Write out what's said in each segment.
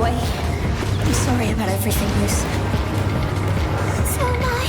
away. I'm sorry about everything, Luce. So am I.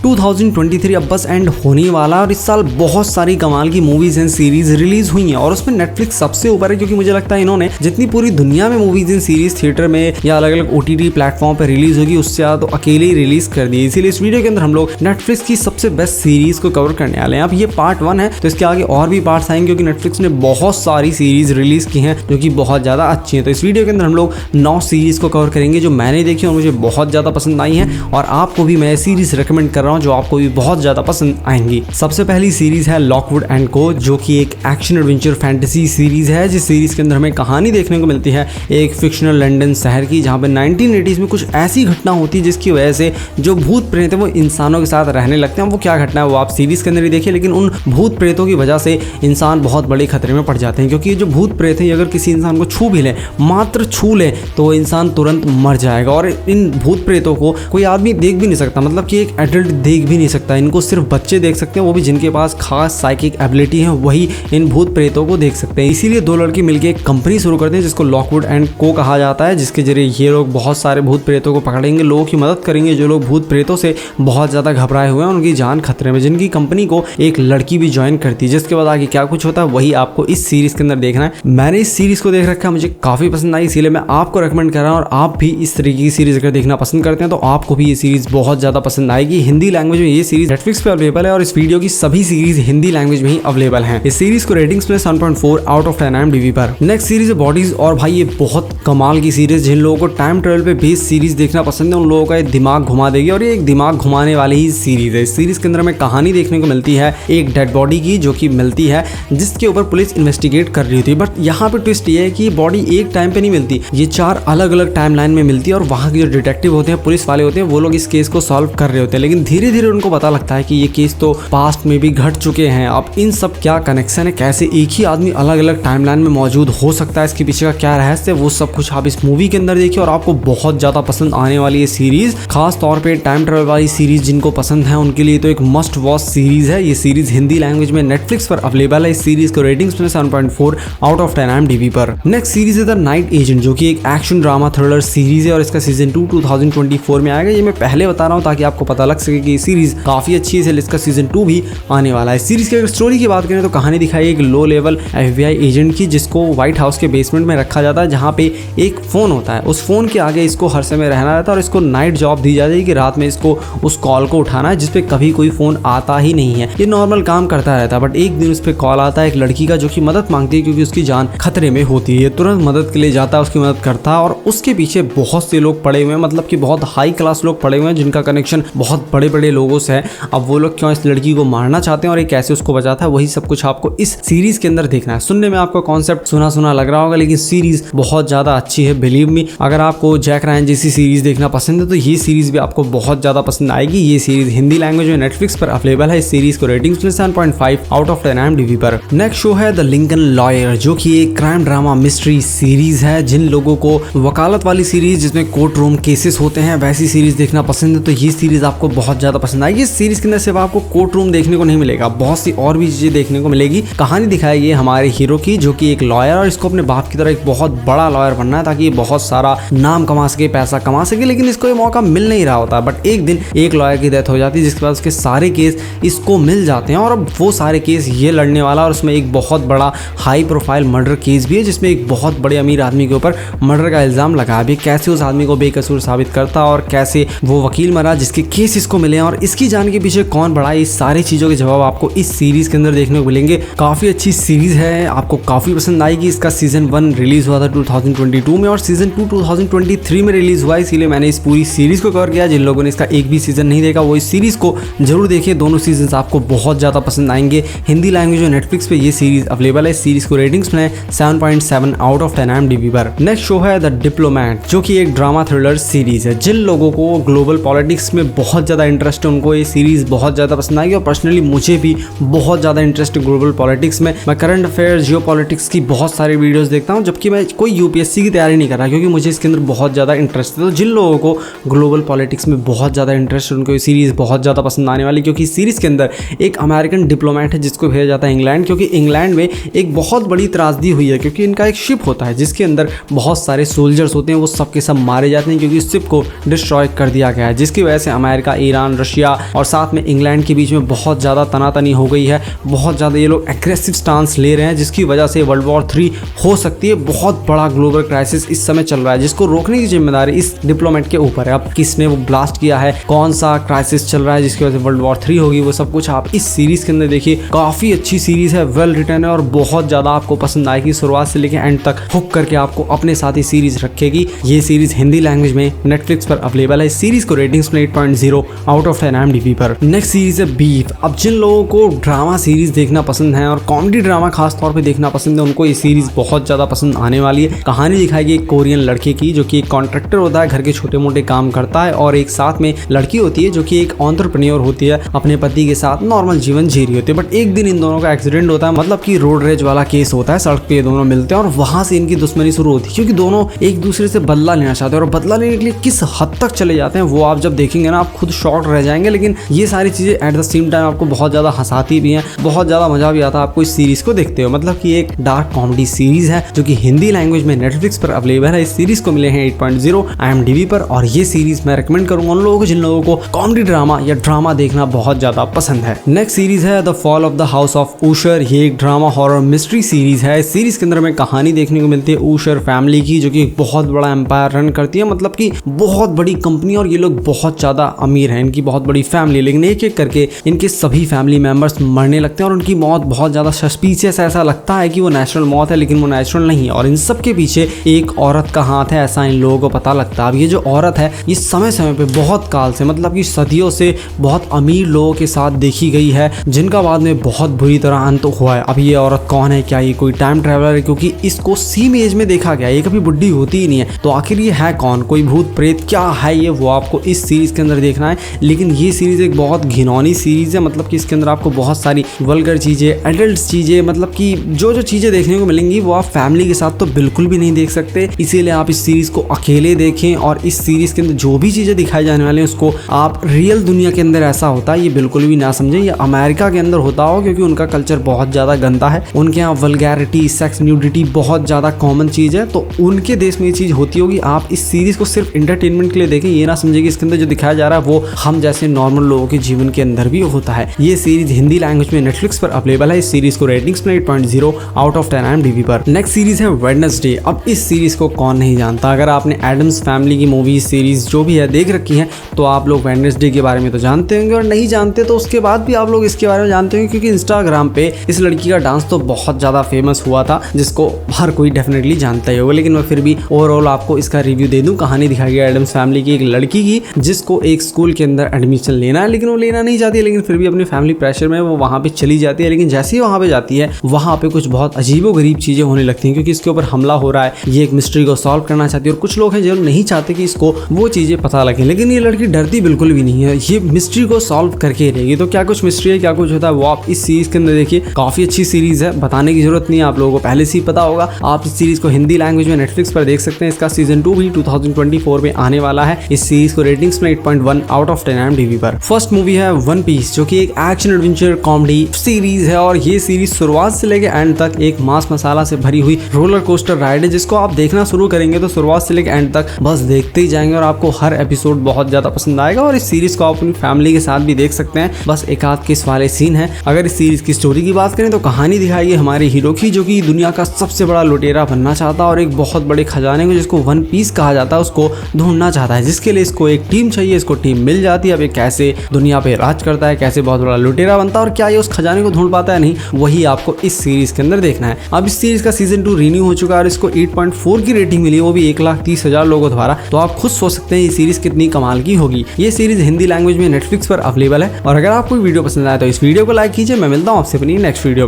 2023 अब बस and होने वाला और इस साल बहुत सारी कमाल की मूवीज एंड सीरीज रिलीज हुई हैं और उसमें नेटफ्लिक्स सबसे ऊपर है क्योंकि मुझे लगता है इन्होंने जितनी पूरी दुनिया में मूवीज एंड सीरीज थिएटर में या अलग अलग OTT प्लेटफॉर्म पर रिलीज होगी उससे ज़्यादा तो अकेले ही रिलीज कर दी। इसीलिए इस वीडियो के अंदर हम लोग नेटफ्लिक्स की सबसे बेस्ट सीरीज को कवर करने वाले हैं। अब ये पार्ट 1 है तो इसके आगे और भी पार्ट्स आएंगे क्योंकि नेटफ्लिक्स ने बहुत सारी सीरीज रिलीज की हैं जो कि बहुत ज़्यादा अच्छी हैं। तो इस वीडियो के अंदर हम लोग 9 सीरीज को कवर करेंगे जो मैंने देखी और मुझे बहुत ज़्यादा पसंद आई हैं और आपको भी मैं सीरीज रिकमेंड कर रहा हूँ जो आपको भी बहुत ज्यादा पसंद आएंगी। सबसे पहली सीरीज है लॉकवुड एंड को, जो कि एक एक्शन एडवेंचर फैंटेसी सीरीज है। जिस सीरीज के अंदर हमें कहानी देखने को मिलती है एक फिक्शनल लंदन शहर की, जहां पे 1980s में कुछ ऐसी घटना होती है जिसकी वजह से जो भूत प्रेत है वो इंसानों के साथ रहने लगते हैं। वो क्या घटना है वो आप सीरीज के अंदर ही देखिए, लेकिन उन भूत प्रेतों की वजह से इंसान बहुत बड़े खतरे में पड़ जाते हैं क्योंकि ये जो भूत प्रेत है अगर किसी इंसान को छू भी ले, मात्र छू ले, तो वो इंसान तुरंत मर जाएगा। और इन भूत प्रेतों को कोई आदमी देख भी नहीं सकता, मतलब कि एक एडल्ट देख भी नहीं सकता। इनको सिर्फ बच्चे देख सकते हैं, वो भी जिनके पास खास साइकिक एबिलिटी है वही इन भूत प्रेतों को देख सकते हैं। इसीलिए दो लड़के मिलकर एक कंपनी शुरू करते हैं जिसको लॉकवुड एंड को कहा जाता है, जिसके जरिए ये लोग बहुत सारे भूत प्रेतों को पकड़ेंगे, लोगों की मदद करेंगे जो लोग भूत प्रेतों से बहुत ज्यादा घबराए हुए हैं, उनकी जान खतरे में। जिनकी कंपनी को एक लड़की भी ज्वाइन करती है, जिसके बाद आगे क्या कुछ होता है वही आपको इस सीरीज के अंदर देखना है। मैंने इस सीरीज को देख रखा है, मुझे काफी पसंद आई, इसीलिए मैं आपको रिकमेंड कर रहा हूँ। और आप भी इस तरीके की सीरीज अगर देखना पसंद करते हैं तो आपको भी ये सीरीज बहुत ज्यादा पसंद आएगी। हिंदी लैंग्वेज में ये सीरीज नेटफ्लिक्स पे अवेलेबल है और इस वीडियो की सभी सीरीज हिंदी लैंग्वेज में ही अवेलेबल हैं। इस सीरीज को रेटिंग्स में 7.4 आउट ऑफ 10 IMDb पर। नेक्स्ट सीरीज है बॉडीज, और भाई ये बहुत कमाल की सीरीज, जिन लोगों को टाइम ट्रेवल पे बेस्ड सीरीज देखना पसंद है उन लोगों का ये दिमाग घुमा देगी और ये एक दिमाग घुमाने वाली ही सीरीज है। इस सीरीज के अंदर हमें कहानी देखने को मिलती है एक डेड बॉडी की, जो कि मिलती है जिसके ऊपर पुलिस इन्वेस्टिगेट कर रही होती है। बट यहाँ पे ट्विस्ट ये है कि बॉडी एक टाइम पे नहीं मिलती, ये 4 अलग अलग टाइमलाइन में मिलती है और वहाँ के जो डिटेक्टिव होते हैं, पुलिस वाले होते हैं, वो लोग इस केस को सॉल्व कर रहे होते हैं। लेकिन धीरे धीरे उनको पता लगता है कि ये केस तो पास्ट में भी घट चुके हैं। अब इन सब क्या कनेक्शन है, कैसे एक ही आदमी अलग अलग टाइमलाइन में मौजूद हो सकता है, इसके पीछे का क्या रहस्य है, वो सब कुछ आप इस मूवी के अंदर देखिए और आपको बहुत ज्यादा पसंद आने वाली है सीरीज। खास तौर पे टाइम ट्रेवल वाली सीरीज जिनको पसंद है उनके लिए तो एक मस्ट वॉच सीरीज है। ये सीरीज हिंदी लैंग्वेज में नेटफ्लिक्स पर अवेलेबल है। इस सीरीज को रेटिंग्स में 7.4 आउट ऑफ 10 IMDb पर। नेक्स्ट सीरीज है द नाइट एजेंट, जो कि एक एक्शन ड्रामा थ्रिलर सीरीज है और इसका सीजन 2 2024 में आएगा। ये मैं पहले बता रहा हूँ ताकि आपको पता लग सके कि सीरीज काफी अच्छी है, इसका सीजन 2 भी आने वाला है। सीरीज की अगर स्टोरी की बात करें तो कहानी दिखाई एक लो लेवल FBI एजेंट की, जिसको व्हाइट हाउस के बेसमेंट में रखा जाता है, जहाँ पे एक फोन होता है। उस फोन के आगे इसको हर समय रहना रहता है और इसको नाइट जॉब दी जाती है कि रात में इसको उस कॉल को उठाना है जिसपे कभी कोई फोन आता ही नहीं है। ये नॉर्मल काम करता रहता है, बट एक दिन उस पर कॉल आता है एक लड़की का, जो कि मदद मांगती है क्योंकि उसकी जान खतरे में होती है। ये तुरंत मदद के लिए जाता है, उसकी मदद करता है और उसके पीछे बहुत से लोग पड़े हुए हैं, मतलब कि बहुत हाई क्लास लोग पड़े हुए हैं जिनका कनेक्शन बहुत बड़े बड़े लोगों से है। अब वो लोग क्यों इस लड़की को मारना चाहते हैं और ये कैसे उसको बचाता है, वही सब कुछ आपको इस सीरीज के अंदर देखना है। सुनने में आपको कॉन्सेप्ट सुना सुना लग रहा होगा, लेकिन सीरीज बहुत ज्यादा अच्छी है, बिलीव मी। अगर आपको जैक रायन जैसी सीरीज देखना पसंद है तो ये सीरीज भी आपको बहुत ज्यादा पसंद आएगी। ये सीरीज हिंदी लैंग्वेज में नेटफ्लिक्स पर अवेलेबल है। इस सीरीज को रेटिंग्स में 7.5 आउट ऑफ 10 IMDb पर। नेक्स्ट शो है द लिंकन लॉयर, जो कि एक क्राइम ड्रामा मिस्ट्री सीरीज है। जिन लोगों को वकालत वाली सीरीज जिसमें कोर्ट रूम केसेस होते हैं वैसी सीरीज देखना पसंद है तो ये सीरीज आपको बहुत ज्यादा पसंद आएगी। इस सीरीज के अंदर सिर्फ आपको कोर्ट रूम देखने को नहीं मिलेगा, बहुत सी और भी चीजें देखने को मिलेगी। कहानी दिखाई है हमारे हीरो की, जो कि एक लॉयर और इसको अपने बाप की तरह एक बहुत बड़ा लॉयर बनना है ताकि ये बहुत सारा नाम कमा सके, पैसा कमा सके, लेकिन इसको ये मौका मिल नहीं रहा होता। बट एक दिन एक लॉयर की डेथ हो जाती है जिसके बाद उसके सारे केस इसको मिल जाते हैं और अब वो सारे केस ये लड़ने वाला, और उसमें एक बहुत बड़ा हाई प्रोफाइल मर्डर केस भी है जिसमें एक बहुत बड़े अमीर आदमी के ऊपर मर्डर का इल्जाम लगा भी। कैसे उस आदमी को बेकसूर साबित करता और कैसे वो वकील मरा जिसके केस इसको मिले और इसकी जान के पीछे कौन बड़ा है, इस सारी चीजों के जवाब आपको इस सीरीज के अंदर देखने को मिलेंगे। काफी अच्छी सीरीज है, आपको काफी पसंद आएगी। इसका सीजन 1 रिलीज हुआ था 2022 में और सीजन 2 2023 में रिलीज हुआ, इसीलिए मैंने इस पूरी सीरीज को कवर किया। जिन लोगों ने इसका एक भी सीजन नहीं देखा वो इस सीरीज को जरूर देखिए, दोनों सीजन आपको बहुत ज्यादा पसंद आएंगे। हिंदी लैंग्वेज में नेटफ्लिक्स पे ये सीरीज अवेलेबल है। इस सीरीज को रेटिंग्स में 7.7 आउट ऑफ 10 IMDb पर। नेक्स्ट शो है द डिप्लोमैट, जो कि एक ड्रामा थ्रिलर सीरीज है। जिन लोगों को ग्लोबल पॉलिटिक्स में बहुत ज्यादा इंटरेस्ट इंटरेस्ट है उनको ये सीरीज़ बहुत ज़्यादा पसंद आएगी। और पर्सनली मुझे भी बहुत ज़्यादा इंटरेस्ट है ग्लोबल पॉलिटिक्स में। मैं करंट अफेयर्स, जियो पॉलिटिक्स की बहुत सारी वीडियोस देखता हूँ, जबकि मैं कोई यूपीएससी की तैयारी नहीं कर रहा क्योंकि मुझे इसके अंदर बहुत ज़्यादा इंटरेस्ट है। तो जिन लोगों को ग्लोबल पॉलिटिक्स में बहुत ज़्यादा इंटरेस्ट है उनको ये सीरीज़ बहुत ज़्यादा पसंद आने वाली, क्योंकि इस सीरीज़ के अंदर एक अमेरिकन डिप्लोमेट है जिसको भेजा जाता है इंग्लैंड, क्योंकि इंग्लैंड में एक बहुत बड़ी त्रासदी हुई है क्योंकि इनका एक शिप होता है जिसके अंदर बहुत सारे सोल्जर्स होते हैं, वो सब के सब मारे जाते हैं क्योंकि इस शिप को डिस्ट्रॉय कर दिया गया है, जिसकी वजह से अमेरिका, ईरान, रशिया और साथ में इंग्लैंड के बीच में बहुत ज़्यादा तनातनी हो गई है। बहुत ज़्यादा ये लोग एग्रेसिव स्टांस ले रहे हैं जिसकी वजह से वर्ल्ड वॉर 3 हो सकती है। बहुत बड़ा ग्लोबल क्राइसिस इस समय चल रहा है जिसको रोकने की जिम्मेदारी इस डिप्लोमेट के ऊपर है। अब किसने वो ब्लास्ट किया है, कौन सा क्राइसिस चल रहा है जिसकी वजह से वर्ल्ड वॉर 3 होगी, वो सब कुछ आप इस सीरीज के अंदर देखिए। काफ़ी अच्छी सीरीज है, वेल रिटन है और बहुत ज़्यादा आपको पसंद आएगी। शुरुआत से लेकर एंड तक हुक करके आपको अपने साथ ही सीरीज रखेगी। ये सीरीज हिंदी लैंग्वेज में नेटफ्लिक्स पर अवेलेबल है। इस सीरीज को रेटिंग्स में 8.0 आउट ऑफ 10 IMDb पर। नेक्स्ट सीरीज है बीफ। अब जिन लोगों को ड्रामा सीरीज देखना पसंद है और कॉमेडी ड्रामा खास तौर पे देखना पसंद है उनको ये सीरीज बहुत ज़्यादा पसंद आने वाली है। कहानी दिखाएगी एक कोरियन लड़के की जो कि एक कॉन्ट्रैक्टर होता है, घर के छोटे मोटे काम करता है, और एक साथ में लड़की होती है जो कि एक एंटरप्रेन्योर होती है, अपने पति के साथ नॉर्मल जीवन जी रही होती है। बट एक दिन इन दोनों का एक्सीडेंट होता है, मतलब कि रोड रेज वाला केस होता है, सड़क पे ये दोनों मिलते हैं और वहां से इनकी दुश्मनी शुरू होती है क्योंकि दोनों एक दूसरे से बदला लेना चाहते हैं। और बदला लेने के लिए किस हद तक चले जाते हैं वो आप जब देखेंगे ना आप खुद शॉक रह जाएंगे। लेकिन ये सारी चीजें एट द सेम टाइम आपको बहुत ज्यादा हंसाती भी हैं, बहुत ज्यादा मजा भी आता है आपको इस सीरीज को देखते हो। मतलब कि एक डार्क कॉमेडी सीरीज है जो कि हिंदी लैंग्वेज में नेटफ्लिक्स पर अवेलेबल है। इस सीरीज को मिले हैं 8.0 IMDb पर। और ये सीरीज मैं रेकमेंड करूंगा उन लोगों को जिन लोगों को कॉमेडी ड्रामा या ड्रामा देखना बहुत ज्यादा पसंद है। नेक्स्ट सीरीज है the fall of the house of Usher. ये एक ड्रामा हॉरर मिस्ट्री सीरीज है। इस सीरीज के अंदर हमें कहानी देखने को मिलती है ऊशर फैमिली की, जो कि एक बहुत बड़ा एम्पायर रन करती है, मतलब कि बहुत बड़ी कंपनी, और ये लोग बहुत ज्यादा अमीर हैं, इनकी बहुत बड़ी फैमिली। लेकिन एक एक करके इनके सभी फैमिली मेंबर्स मरने लगते हैं और उनकी मौत बहुत ज्यादा सस्पिशियस, ऐसा लगता है कि वो नेचुरल मौत है लेकिन वो नेचुरल नहीं है। और इन सब के पीछे एक औरत का हाथ है, ऐसा इन लोगों को पता लगता है। अब ये जो औरत है ये समय समय पे बहुत काल से, मतलब कि सदियों से बहुत अमीर लोगों के साथ देखी गई है जिनका बाद में बहुत बुरी तरह अंत हुआ है। अब ये औरत कौन है, क्या ये कोई टाइम ट्रैवलर है, क्योंकि इसको सेम एज में देखा गया, ये कभी बुढ़ी होती ही नहीं है। तो आखिर ये है कौन, कोई भूत प्रेत क्या है ये, वो आपको इस सीरीज के अंदर देखना है। लेकिन ये सीरीज एक बहुत घिनौनी सीरीज है, मतलब कि इसके अंदर आपको बहुत सारी वल्गर चीजें, एडल्ट चीजें, मतलब कि जो जो चीजें देखने को मिलेंगी वो आप फैमिली के साथ तो बिल्कुल भी नहीं देख सकते। इसीलिए आप इस सीरीज को अकेले देखें। और इस सीरीज के अंदर जो भी चीजें दिखाई जाने वाली हैं उसको आप रियल दुनिया के अंदर ऐसा होता है ये बिल्कुल भी ना समझें। ये अमेरिका के अंदर होता हो क्योंकि उनका कल्चर बहुत ज्यादा गंदा है, उनके यहाँ वल्गैरिटी, सेक्स, न्यूडिटी बहुत ज्यादा कॉमन चीज है। तो उनके देश में ये चीज होती होगी। आप इस सीरीज को सिर्फ एंटरटेनमेंट के लिए देखें, ये ना समझे कि इसके अंदर जो दिखाया जा रहा है वो हम जैसे नॉर्मल लोगों के जीवन के अंदर भी होता है। ये सीरीज हिंदी लैंग्वेज में नेटफ्लिक्स पर अवेलेबल है। इस सीरीज को रेटिंग्स में 8.0 आउट ऑफ 10 IMDb पर। नेक्स्ट सीरीज है वेडनेसडे। अब इस सीरीज को कौन नहीं जानता, अगर आपने एडम्स फैमिली की मूवीज सीरीज जो भी है देख रखी है तो आप लोग वेडनेसडे के बारे में तो जानते होंगे, और नहीं जानते तो उसके बाद भी आप लोग इसके बारे में जानते होंगे क्योंकि इंस्टाग्राम पे इस लड़की का डांस तो बहुत ज्यादा फेमस हुआ था जिसको हर कोई डेफिनेटली जानता ही होगा। लेकिन मैं फिर भी ओवरऑल आपको इसका रिव्यू दे दूं। कहानी दिखाई गई एडम्स फैमिली की एक लड़की की जिसको एक स्कूल के अंदर एडमिशन लेना है, लेकिन वो लेना नहीं चाहती, लेकिन फिर भी अपनी फैमिली प्रेशर में वो वहाँ पे चली जाती है। लेकिन जैसे ही वहाँ पे जाती है वहाँ पे कुछ बहुत अजीबो गरीब चीजें होने लगती हैं क्योंकि इसके ऊपर हमला हो रहा है। ये एक मिस्ट्री को सॉल्व करना चाहती है और कुछ लोग हैं जो नहीं चाहते कि इसको वो चीजें पता लगे। लेकिन ये लड़की डरती बिल्कुल भी नहीं है, ये मिस्ट्री को सॉल्व करके रहेगी। तो क्या कुछ मिस्ट्री है, क्या कुछ होता है वो आप इस सीरीज के अंदर देखिए। काफी अच्छी सीरीज है, बताने की जरूरत नहीं है, आप लोगों को पहले से ही पता होगा। आप इस सीरीज को हिंदी लैंग्वेज में नेटफ्लिक्स पर देख सकते हैं। इसका सीजन 2 भी 2024 में आने वाला है। इस सीरीज को रेटिंग्स में 8.1 आउट ऑफ 10 IMDb पर। फर्स्ट मूवी है वन पीस, जो कि एक एक्शन एडवेंचर कॉमेडी सीरीज है और ये सीरीज शुरुआत से लेकर एंड तक एक मास मसाला से भरी हुई रोलर कोस्टर राइड है जिसको आप देखना शुरू करेंगे तो शुरुआत से लेकर एंड तक बस देखते ही जाएंगे और आपको हर एपिसोड बहुत ज्यादा पसंद आएगा। और इस सीरीज को आप अपनी फैमिली के साथ भी देख सकते हैं, बस एक आध किस वाले सीन है। अगर इस सीरीज की स्टोरी की बात करें तो कहानी दिखाई है हमारे हीरो की, जो कि दुनिया का सबसे बड़ा लुटेरा बनना चाहता है और एक बहुत बड़े खजाने को जिसको वन पीस कहा जाता है उसको ढूंढना चाहता है, जिसके लिए इसको एक टीम चाहिए। इसको टीम मिल जाती है। अब ये कैसे दुनिया पे राज करता है, कैसे बहुत बड़ा लुटेरा बनता है और क्या ये उस खजाने को ढूंढ पाता है नहीं, वही आपको इस सीरीज के अंदर देखना है। अब इस सीरीज का सीजन 2 रिन्यू हो चुका है और इसको 8.4 की रेटिंग मिली, वो भी 1,30,000 लोगों द्वारा। तो आप खुद सोच सकते हैं ये सीरीज कितनी कमाल की होगी। ये सीरीज हिंदी लैंग्वेज में नेटफ्लिक्स पर अवेलेबल है। और अगर आपको वीडियो पसंद आया तो इस वीडियो को लाइक कीजिए। मैं मिलता हूँ आपसे अपनी नेक्स्ट वीडियो में।